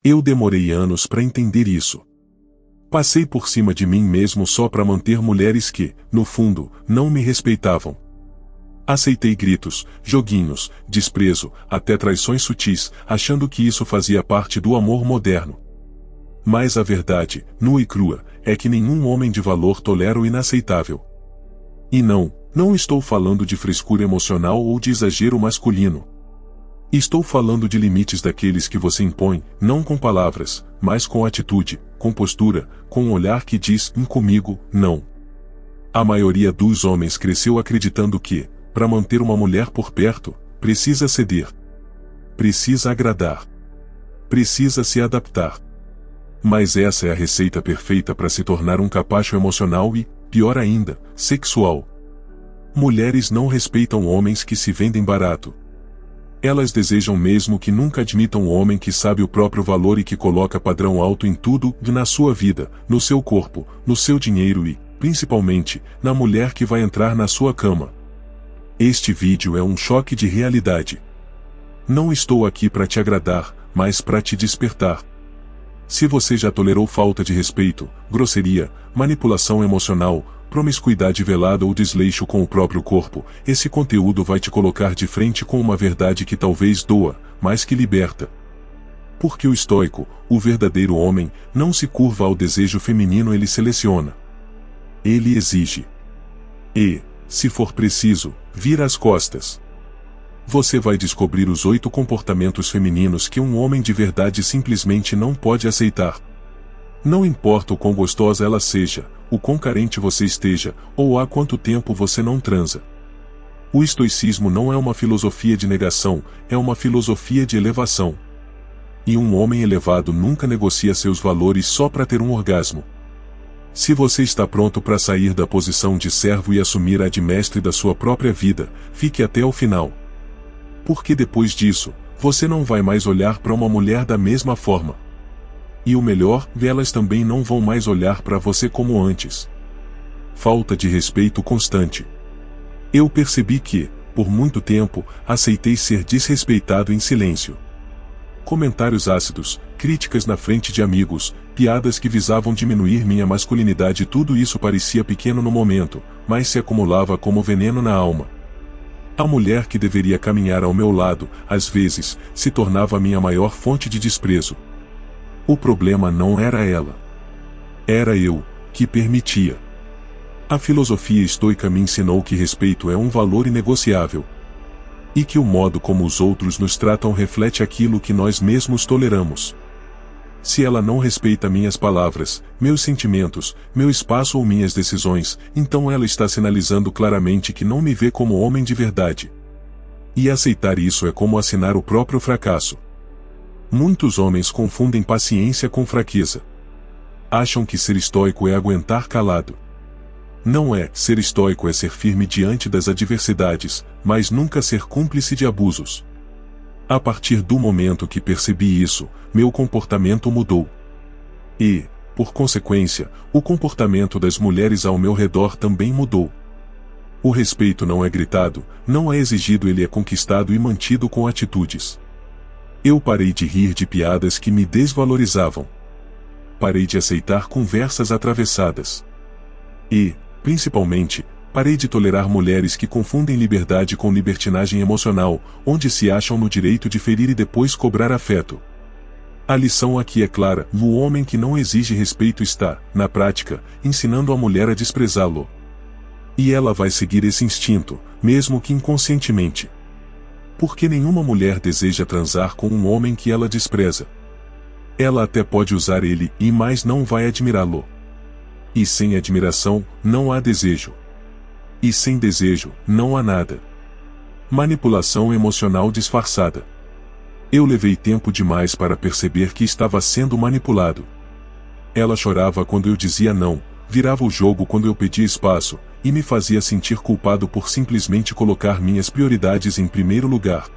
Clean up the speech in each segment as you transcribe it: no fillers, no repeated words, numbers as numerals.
Eu demorei anos para entender isso. Passei por cima de mim mesmo só para manter mulheres que, no fundo, não me respeitavam. Aceitei gritos, joguinhos, desprezo, até traições sutis, achando que isso fazia parte do amor moderno. Mas a verdade, nua e crua, é que nenhum homem de valor tolera o inaceitável. E não estou falando de frescura emocional ou de exagero masculino. Estou falando de limites daqueles que você impõe, não com palavras, mas com atitude, com postura, com um olhar que diz, comigo, não. A maioria dos homens cresceu acreditando que, para manter uma mulher por perto, precisa ceder. Precisa agradar. Precisa se adaptar. Mas essa é a receita perfeita para se tornar um capacho emocional e, pior ainda, sexual. Mulheres não respeitam homens que se vendem barato. Elas desejam mesmo que nunca admitam um homem que sabe o próprio valor e que coloca padrão alto em tudo, na sua vida, no seu corpo, no seu dinheiro e, principalmente, na mulher que vai entrar na sua cama. Este vídeo é um choque de realidade. Não estou aqui para te agradar, mas para te despertar. Se você já tolerou falta de respeito, grosseria, manipulação emocional, promiscuidade velada ou desleixo com o próprio corpo, esse conteúdo vai te colocar de frente com uma verdade que talvez doa, mas que liberta. Porque o estoico, o verdadeiro homem, não se curva ao desejo feminino, ele seleciona. Ele exige. E, se for preciso, vira as costas. Você vai descobrir os 8 comportamentos femininos que um homem de verdade simplesmente não pode aceitar. Não importa o quão gostosa ela seja, o quão carente você esteja, ou há quanto tempo você não transa. O estoicismo não é uma filosofia de negação, é uma filosofia de elevação. E um homem elevado nunca negocia seus valores só para ter um orgasmo. Se você está pronto para sair da posição de servo e assumir a de mestre da sua própria vida, fique até o final. Porque depois disso, você não vai mais olhar para uma mulher da mesma forma. E o melhor, elas também não vão mais olhar para você como antes. Falta de respeito constante. Eu percebi que, por muito tempo, aceitei ser desrespeitado em silêncio. Comentários ácidos, críticas na frente de amigos, piadas que visavam diminuir minha masculinidade, tudo isso parecia pequeno no momento, mas se acumulava como veneno na alma. A mulher que deveria caminhar ao meu lado, às vezes, se tornava minha maior fonte de desprezo. O problema não era ela. Era eu, que permitia. A filosofia estoica me ensinou que respeito é um valor inegociável. E que o modo como os outros nos tratam reflete aquilo que nós mesmos toleramos. Se ela não respeita minhas palavras, meus sentimentos, meu espaço ou minhas decisões, então ela está sinalizando claramente que não me vê como homem de verdade. E aceitar isso é como assinar o próprio fracasso. Muitos homens confundem paciência com fraqueza. Acham que ser estoico é aguentar calado. Não é, ser estoico é ser firme diante das adversidades, mas nunca ser cúmplice de abusos. A partir do momento que percebi isso, meu comportamento mudou. E, por consequência, o comportamento das mulheres ao meu redor também mudou. O respeito não é gritado, não é exigido, ele é conquistado e mantido com atitudes. Eu parei de rir de piadas que me desvalorizavam. Parei de aceitar conversas atravessadas. E, principalmente, parei de tolerar mulheres que confundem liberdade com libertinagem emocional, onde se acham no direito de ferir e depois cobrar afeto. A lição aqui é clara: o homem que não exige respeito está, na prática, ensinando a mulher a desprezá-lo. E ela vai seguir esse instinto, mesmo que inconscientemente. Porque nenhuma mulher deseja transar com um homem que ela despreza. Ela até pode usar ele, mas não vai admirá-lo. E sem admiração, não há desejo. E sem desejo, não há nada. Manipulação emocional disfarçada. Eu levei tempo demais para perceber que estava sendo manipulado. Ela chorava quando eu dizia não, virava o jogo quando eu pedia espaço, e me fazia sentir culpado por simplesmente colocar minhas prioridades em primeiro lugar.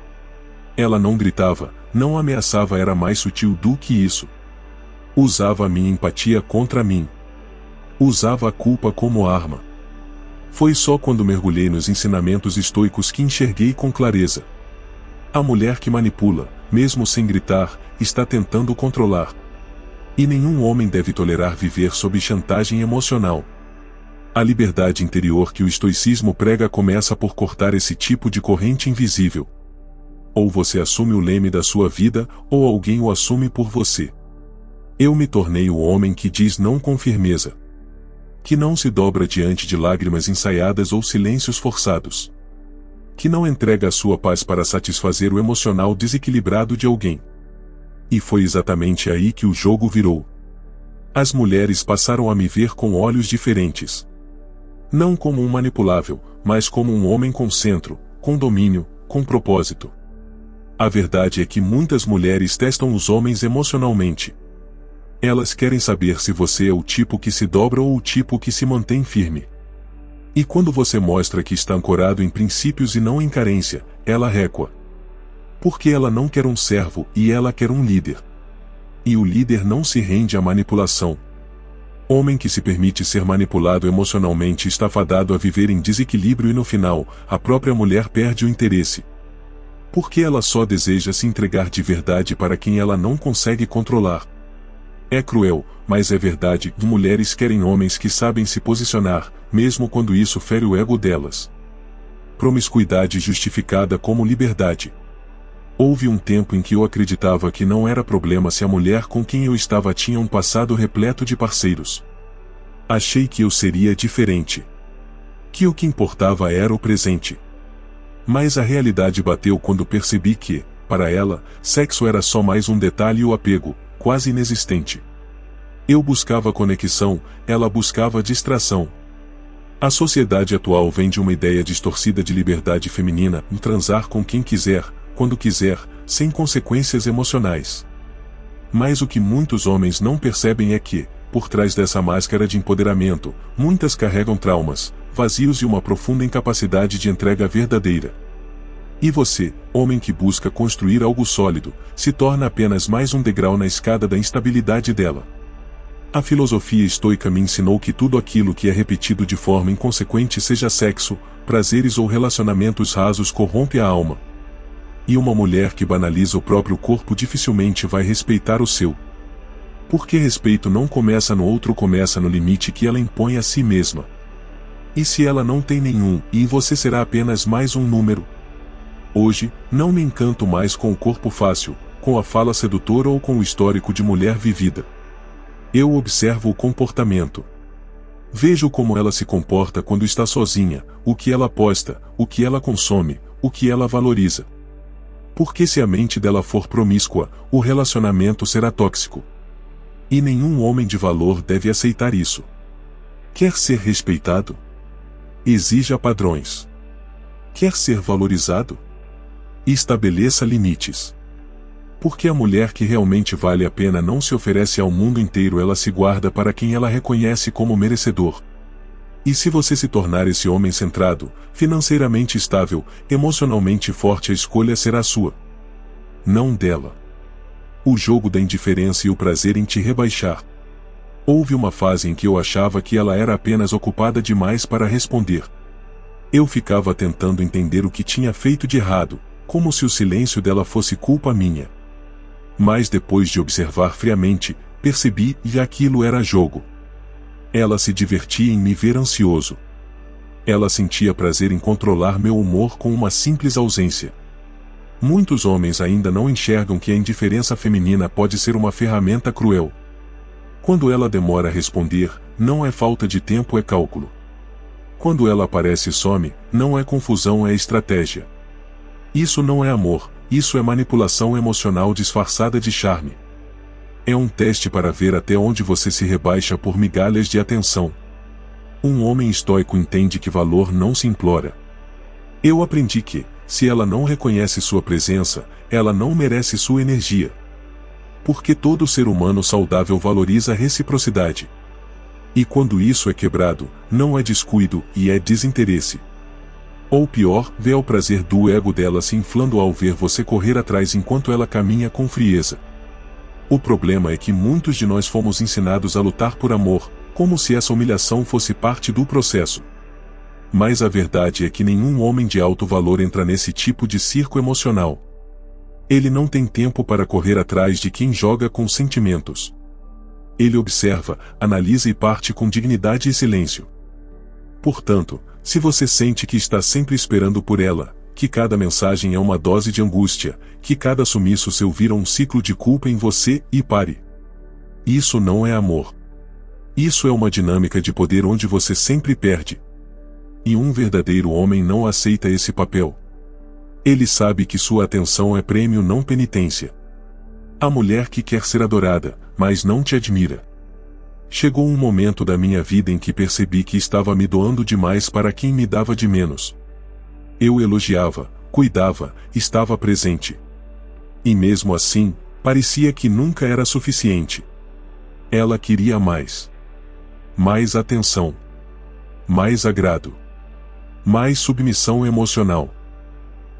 Ela não gritava, não ameaçava, era mais sutil do que isso. Usava a minha empatia contra mim. Usava a culpa como arma. Foi só quando mergulhei nos ensinamentos estoicos que enxerguei com clareza. A mulher que manipula, mesmo sem gritar, está tentando controlar. E nenhum homem deve tolerar viver sob chantagem emocional. A liberdade interior que o estoicismo prega começa por cortar esse tipo de corrente invisível. Ou você assume o leme da sua vida, ou alguém o assume por você. Eu me tornei o homem que diz não com firmeza. Que não se dobra diante de lágrimas ensaiadas ou silêncios forçados. Que não entrega a sua paz para satisfazer o emocional desequilibrado de alguém. E foi exatamente aí que o jogo virou. As mulheres passaram a me ver com olhos diferentes. Não como um manipulável, mas como um homem com centro, com domínio, com propósito. A verdade é que muitas mulheres testam os homens emocionalmente. Elas querem saber se você é o tipo que se dobra ou o tipo que se mantém firme. E quando você mostra que está ancorado em princípios e não em carência, ela recua. Porque ela não quer um servo e ela quer um líder. E o líder não se rende à manipulação. Homem que se permite ser manipulado emocionalmente está fadado a viver em desequilíbrio e no final, a própria mulher perde o interesse. Porque ela só deseja se entregar de verdade para quem ela não consegue controlar. É cruel, mas é verdade, mulheres querem homens que sabem se posicionar, mesmo quando isso fere o ego delas. Promiscuidade justificada como liberdade. Houve um tempo em que eu acreditava que não era problema se a mulher com quem eu estava tinha um passado repleto de parceiros. Achei que eu seria diferente. Que o que importava era o presente. Mas a realidade bateu quando percebi que, para ela, sexo era só mais um detalhe e o apego, quase inexistente. Eu buscava conexão, ela buscava distração. A sociedade atual vende uma ideia distorcida de liberdade feminina, em transar com quem quiser, quando quiser, sem consequências emocionais. Mas o que muitos homens não percebem é que, por trás dessa máscara de empoderamento, muitas carregam traumas, vazios e uma profunda incapacidade de entrega verdadeira. E você, homem que busca construir algo sólido, se torna apenas mais um degrau na escada da instabilidade dela. A filosofia estoica me ensinou que tudo aquilo que é repetido de forma inconsequente, seja sexo, prazeres ou relacionamentos rasos, corrompe a alma. E uma mulher que banaliza o próprio corpo dificilmente vai respeitar o seu. Porque respeito não começa no outro, começa no limite que ela impõe a si mesma. E se ela não tem nenhum, e você será apenas mais um número. Hoje, não me encanto mais com o corpo fácil, com a fala sedutora ou com o histórico de mulher vivida. Eu observo o comportamento. Vejo como ela se comporta quando está sozinha, o que ela posta, o que ela consome, o que ela valoriza. Porque se a mente dela for promíscua, o relacionamento será tóxico. E nenhum homem de valor deve aceitar isso. Quer ser respeitado? Exija padrões. Quer ser valorizado? Estabeleça limites. Porque a mulher que realmente vale a pena não se oferece ao mundo inteiro, ela se guarda para quem ela reconhece como merecedor. E se você se tornar esse homem centrado, financeiramente estável, emocionalmente forte, a escolha será sua. Não dela. O jogo da indiferença e o prazer em te rebaixar. Houve uma fase em que eu achava que ela era apenas ocupada demais para responder. Eu ficava tentando entender o que tinha feito de errado, como se o silêncio dela fosse culpa minha. Mas depois de observar friamente, percebi que aquilo era jogo. Ela se divertia em me ver ansioso. Ela sentia prazer em controlar meu humor com uma simples ausência. Muitos homens ainda não enxergam que a indiferença feminina pode ser uma ferramenta cruel. Quando ela demora a responder, não é falta de tempo, é cálculo. Quando ela aparece e some, não é confusão, é estratégia. Isso não é amor, isso é manipulação emocional disfarçada de charme. É um teste para ver até onde você se rebaixa por migalhas de atenção. Um homem estoico entende que valor não se implora. Eu aprendi que, se ela não reconhece sua presença, ela não merece sua energia. Porque todo ser humano saudável valoriza a reciprocidade. E quando isso é quebrado, não é descuido, e é desinteresse. Ou pior, vê o prazer do ego dela se inflando ao ver você correr atrás enquanto ela caminha com frieza. O problema é que muitos de nós fomos ensinados a lutar por amor, como se essa humilhação fosse parte do processo. Mas a verdade é que nenhum homem de alto valor entra nesse tipo de circo emocional. Ele não tem tempo para correr atrás de quem joga com sentimentos. Ele observa, analisa e parte com dignidade e silêncio. Portanto, se você sente que está sempre esperando por ela, que cada mensagem é uma dose de angústia, que cada sumiço seu vira um ciclo de culpa em você, e pare. Isso não é amor. Isso é uma dinâmica de poder onde você sempre perde. E um verdadeiro homem não aceita esse papel. Ele sabe que sua atenção é prêmio, não penitência. A mulher que quer ser adorada, mas não te admira. Chegou um momento da minha vida em que percebi que estava me doando demais para quem me dava de menos. Eu elogiava, cuidava, estava presente. E mesmo assim, parecia que nunca era suficiente. Ela queria mais. Mais atenção. Mais agrado. Mais submissão emocional.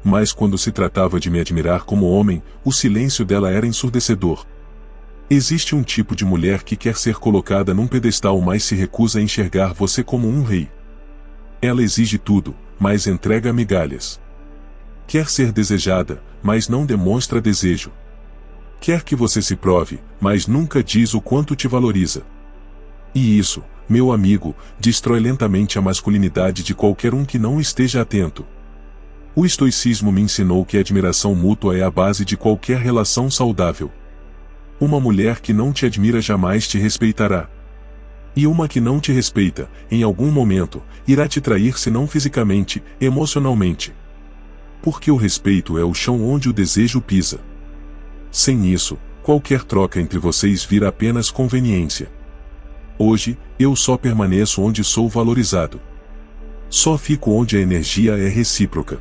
Mas quando se tratava de me admirar como homem, o silêncio dela era ensurdecedor. Existe um tipo de mulher que quer ser colocada num pedestal, mas se recusa a enxergar você como um rei. Ela exige tudo, mas entrega migalhas. Quer ser desejada, mas não demonstra desejo. Quer que você se prove, mas nunca diz o quanto te valoriza. E isso, meu amigo, destrói lentamente a masculinidade de qualquer um que não esteja atento. O estoicismo me ensinou que a admiração mútua é a base de qualquer relação saudável. Uma mulher que não te admira jamais te respeitará. E uma que não te respeita, em algum momento, irá te trair, se não fisicamente, emocionalmente. Porque o respeito é o chão onde o desejo pisa. Sem isso, qualquer troca entre vocês vira apenas conveniência. Hoje, eu só permaneço onde sou valorizado. Só fico onde a energia é recíproca.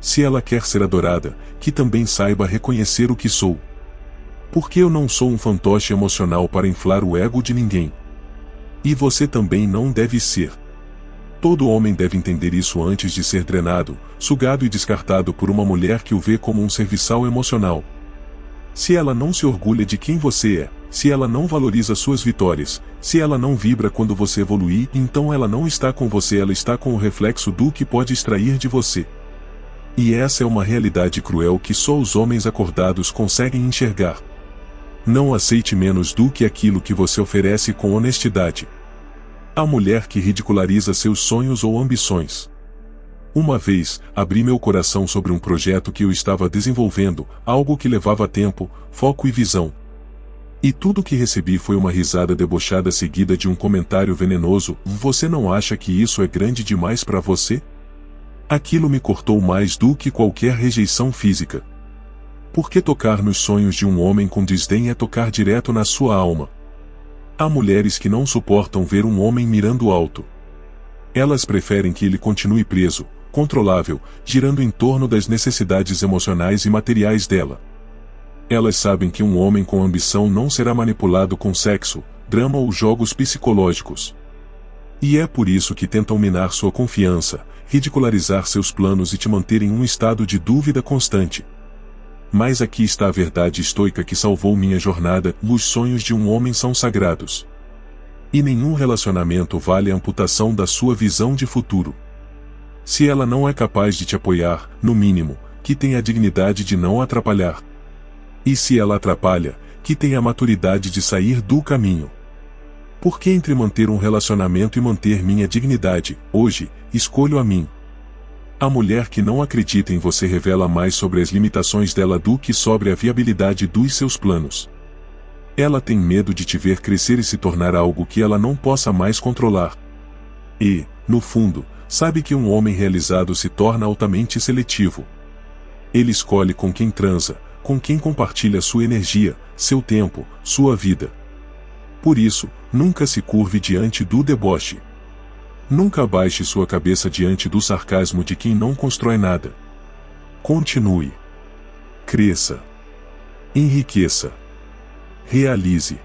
Se ela quer ser adorada, que também saiba reconhecer o que sou. Porque eu não sou um fantoche emocional para inflar o ego de ninguém. E você também não deve ser. Todo homem deve entender isso antes de ser drenado, sugado e descartado por uma mulher que o vê como um serviçal emocional. Se ela não se orgulha de quem você é, se ela não valoriza suas vitórias, se ela não vibra quando você evoluir, então ela não está com você, ela está com o reflexo do que pode extrair de você. E essa é uma realidade cruel que só os homens acordados conseguem enxergar. Não aceite menos do que aquilo que você oferece com honestidade. A mulher que ridiculariza seus sonhos ou ambições. Uma vez, abri meu coração sobre um projeto que eu estava desenvolvendo, algo que levava tempo, foco e visão. E tudo que recebi foi uma risada debochada seguida de um comentário venenoso: "Você não acha que isso é grande demais para você?" Aquilo me cortou mais do que qualquer rejeição física. Porque tocar nos sonhos de um homem com desdém é tocar direto na sua alma. Há mulheres que não suportam ver um homem mirando alto. Elas preferem que ele continue preso, controlável, girando em torno das necessidades emocionais e materiais dela. Elas sabem que um homem com ambição não será manipulado com sexo, drama ou jogos psicológicos. E é por isso que tentam minar sua confiança, ridicularizar seus planos e te manter em um estado de dúvida constante. Mas aqui está a verdade estoica que salvou minha jornada: os sonhos de um homem são sagrados. E nenhum relacionamento vale a amputação da sua visão de futuro. Se ela não é capaz de te apoiar, no mínimo, que tenha a dignidade de não atrapalhar. E se ela atrapalha, que tenha a maturidade de sair do caminho. Porque entre manter um relacionamento e manter minha dignidade, hoje, escolho a mim. A mulher que não acredita em você revela mais sobre as limitações dela do que sobre a viabilidade dos seus planos. Ela tem medo de te ver crescer e se tornar algo que ela não possa mais controlar. E, no fundo, sabe que um homem realizado se torna altamente seletivo. Ele escolhe com quem transa, com quem compartilha sua energia, seu tempo, sua vida. Por isso, nunca se curve diante do deboche. Nunca abaixe sua cabeça diante do sarcasmo de quem não constrói nada. Continue. Cresça. Enriqueça. Realize.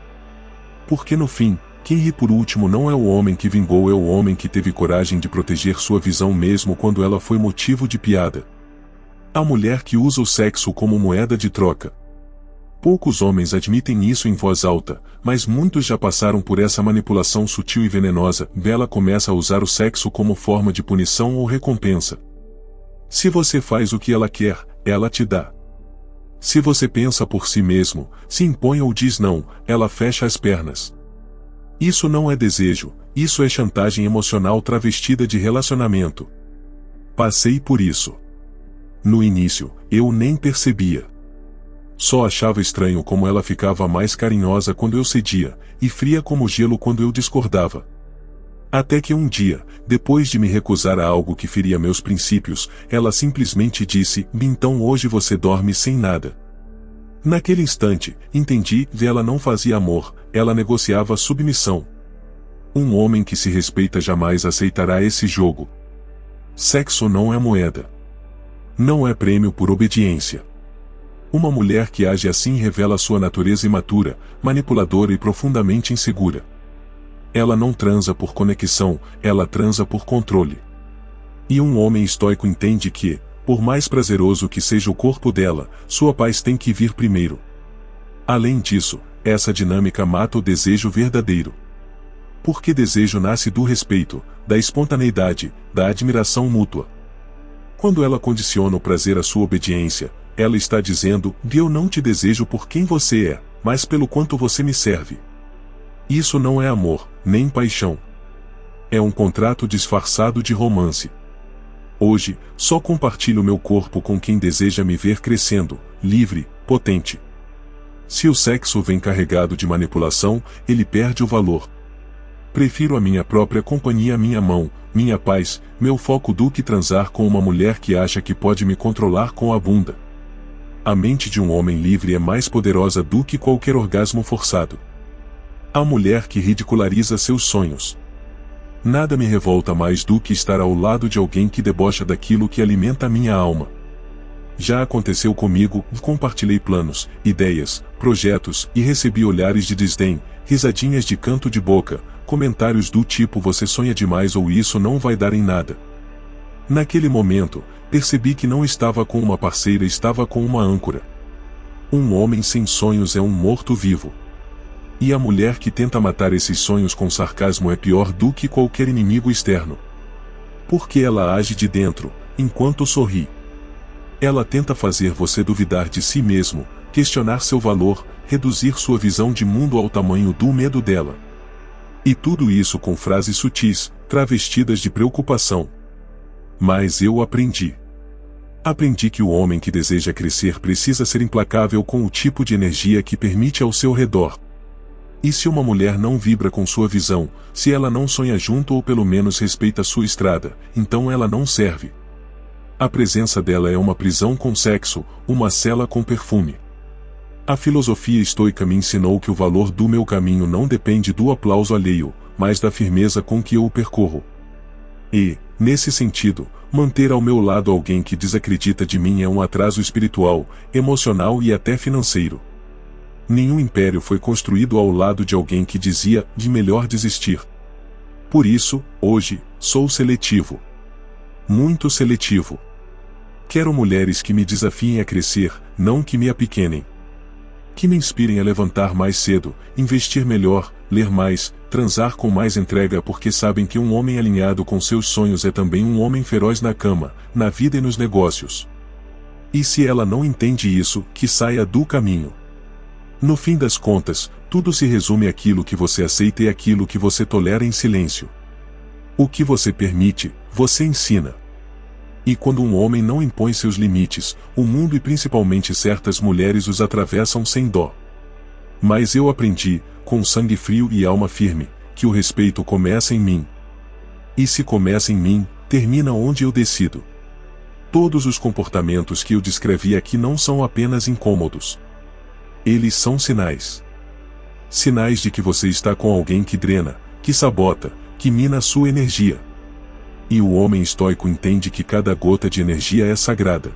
Porque no fim, quem ri por último não é o homem que vingou, é o homem que teve coragem de proteger sua visão mesmo quando ela foi motivo de piada. A mulher que usa o sexo como moeda de troca. Poucos homens admitem isso em voz alta, mas muitos já passaram por essa manipulação sutil e venenosa. Ela começa a usar o sexo como forma de punição ou recompensa. Se você faz o que ela quer, ela te dá. Se você pensa por si mesmo, se impõe ou diz não, ela fecha as pernas. Isso não é desejo, isso é chantagem emocional travestida de relacionamento. Passei por isso. No início, eu nem percebia. Só achava estranho como ela ficava mais carinhosa quando eu cedia, e fria como gelo quando eu discordava. Até que um dia, depois de me recusar a algo que feria meus princípios, ela simplesmente disse: então hoje você dorme sem nada. Naquele instante, entendi que ela não fazia amor, ela negociava submissão. Um homem que se respeita jamais aceitará esse jogo. Sexo não é moeda. Não é prêmio por obediência. Uma mulher que age assim revela sua natureza imatura, manipuladora e profundamente insegura. Ela não transa por conexão, ela transa por controle. E um homem estoico entende que, por mais prazeroso que seja o corpo dela, sua paz tem que vir primeiro. Além disso, essa dinâmica mata o desejo verdadeiro. Porque desejo nasce do respeito, da espontaneidade, da admiração mútua. Quando ela condiciona o prazer à sua obediência, ela está dizendo: eu não te desejo por quem você é, mas pelo quanto você me serve. Isso não é amor, nem paixão. É um contrato disfarçado de romance. Hoje, só compartilho meu corpo com quem deseja me ver crescendo, livre, potente. Se o sexo vem carregado de manipulação, ele perde o valor. Prefiro a minha própria companhia à minha mão, minha paz, meu foco do que transar com uma mulher que acha que pode me controlar com a bunda. A mente de um homem livre é mais poderosa do que qualquer orgasmo forçado. A mulher que ridiculariza seus sonhos. Nada me revolta mais do que estar ao lado de alguém que debocha daquilo que alimenta a minha alma. Já aconteceu comigo, compartilhei planos, ideias, projetos e recebi olhares de desdém, risadinhas de canto de boca, comentários do tipo: você sonha demais ou isso não vai dar em nada. Naquele momento, percebi que não estava com uma parceira, estava com uma âncora. Um homem sem sonhos é um morto-vivo. E a mulher que tenta matar esses sonhos com sarcasmo é pior do que qualquer inimigo externo. Porque ela age de dentro, enquanto sorri. Ela tenta fazer você duvidar de si mesmo, questionar seu valor, reduzir sua visão de mundo ao tamanho do medo dela. E tudo isso com frases sutis, travestidas de preocupação. Mas eu aprendi. Aprendi que o homem que deseja crescer precisa ser implacável com o tipo de energia que permite ao seu redor. E se uma mulher não vibra com sua visão, se ela não sonha junto ou pelo menos respeita sua estrada, então ela não serve. A presença dela é uma prisão com sexo, uma cela com perfume. A filosofia estoica me ensinou que o valor do meu caminho não depende do aplauso alheio, mas da firmeza com que eu o percorro. E, nesse sentido, manter ao meu lado alguém que desacredita de mim é um atraso espiritual, emocional e até financeiro. Nenhum império foi construído ao lado de alguém que dizia: de melhor desistir. Por isso, hoje, sou seletivo. Muito seletivo. Quero mulheres que me desafiem a crescer, não que me apequenem. Que me inspirem a levantar mais cedo, investir melhor, ler mais, transar com mais entrega, porque sabem que um homem alinhado com seus sonhos é também um homem feroz na cama, na vida e nos negócios. E se ela não entende isso, que saia do caminho. No fim das contas, tudo se resume àquilo que você aceita e àquilo que você tolera em silêncio. O que você permite, você ensina. E quando um homem não impõe seus limites, o mundo e principalmente certas mulheres os atravessam sem dó. Mas eu aprendi, com sangue frio e alma firme, que o respeito começa em mim. E se começa em mim, termina onde eu decido. Todos os comportamentos que eu descrevi aqui não são apenas incômodos. Eles são sinais. Sinais de que você está com alguém que drena, que sabota, que mina a sua energia. E o homem estoico entende que cada gota de energia é sagrada.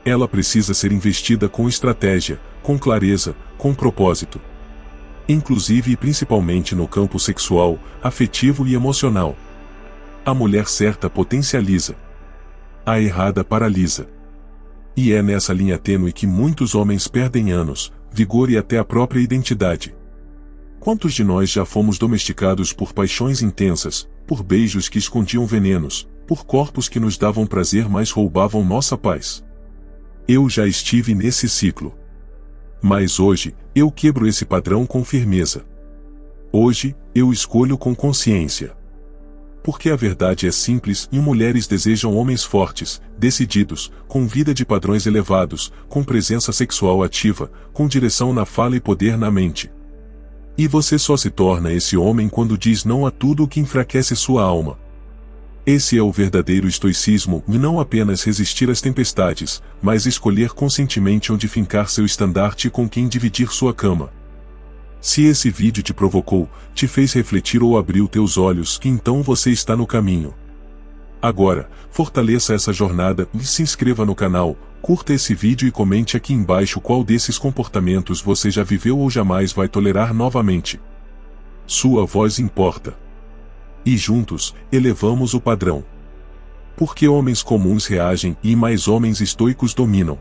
Ela precisa ser investida com estratégia, com clareza, com propósito. Inclusive e principalmente no campo sexual, afetivo e emocional. A mulher certa potencializa. A errada paralisa. E é nessa linha tênue que muitos homens perdem anos, vigor e até a própria identidade. Quantos de nós já fomos domesticados por paixões intensas, por beijos que escondiam venenos, por corpos que nos davam prazer mas roubavam nossa paz? Eu já estive nesse ciclo. Mas hoje, eu quebro esse padrão com firmeza. Hoje, eu escolho com consciência. Porque a verdade é simples e mulheres desejam homens fortes, decididos, com vida de padrões elevados, com presença sexual ativa, com direção na fala e poder na mente. E você só se torna esse homem quando diz não a tudo o que enfraquece sua alma. Esse é o verdadeiro estoicismo, e não apenas resistir às tempestades, mas escolher conscientemente onde fincar seu estandarte e com quem dividir sua cama. Se esse vídeo te provocou, te fez refletir ou abriu teus olhos, que então você está no caminho. Agora, fortaleça essa jornada e se inscreva no canal, curta esse vídeo e comente aqui embaixo qual desses comportamentos você já viveu ou jamais vai tolerar novamente. Sua voz importa. E juntos, elevamos o padrão. Porque homens comuns reagem e mais homens estoicos dominam.